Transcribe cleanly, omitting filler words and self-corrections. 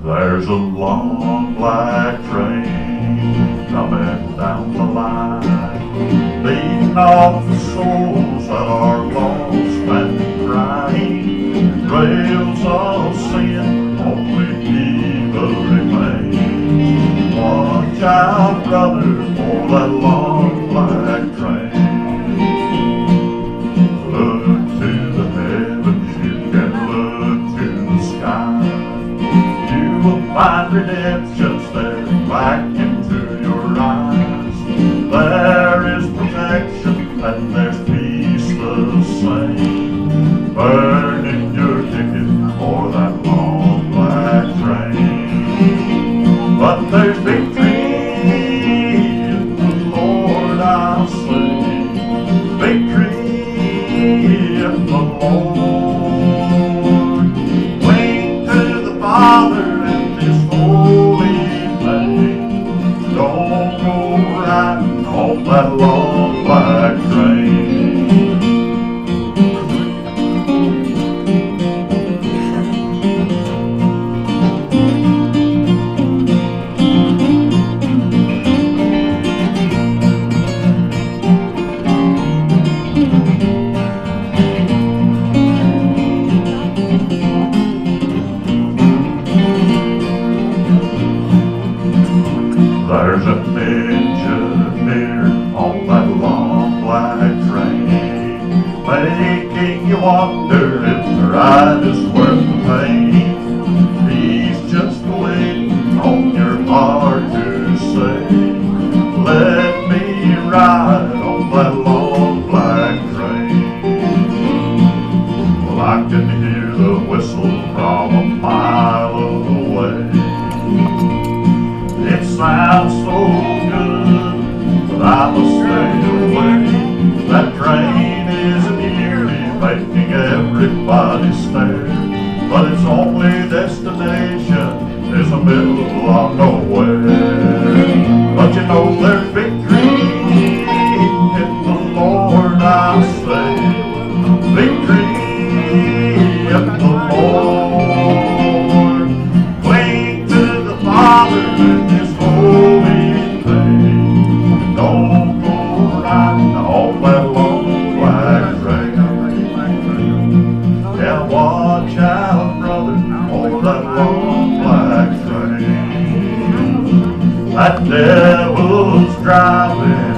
There's a long black train coming down the line, leading off the souls that are lost and crying. Rails of sin, only evil remains. Watch out, brother, for that long black train. Look to the heavens, you can look to the sky. You will find redemption staring back into your eyes. There is protection and there's peace the same. Burning your ticket for that long black train. But there's victory in the Lord, I'll say. Victory in the Lord. Cling to the Father. On that long black train. There's an engineer on that long black train, making you wonder if the ride is worth the pain. He's just waiting on your heart to say, let me ride on that long black train. Well, I can hear the whistle from a mile away. It sounds so good, but I must stay away. That train isn't nearly making everybody stare, but its only destination is the middle of nowhere. But you know there's victory in the Lord, I say. Victory in the Lord. Cling to the Father in His holy name. Don't go riding on that long black train. Yeah, watch out, brother, on that long black train. That devil's driving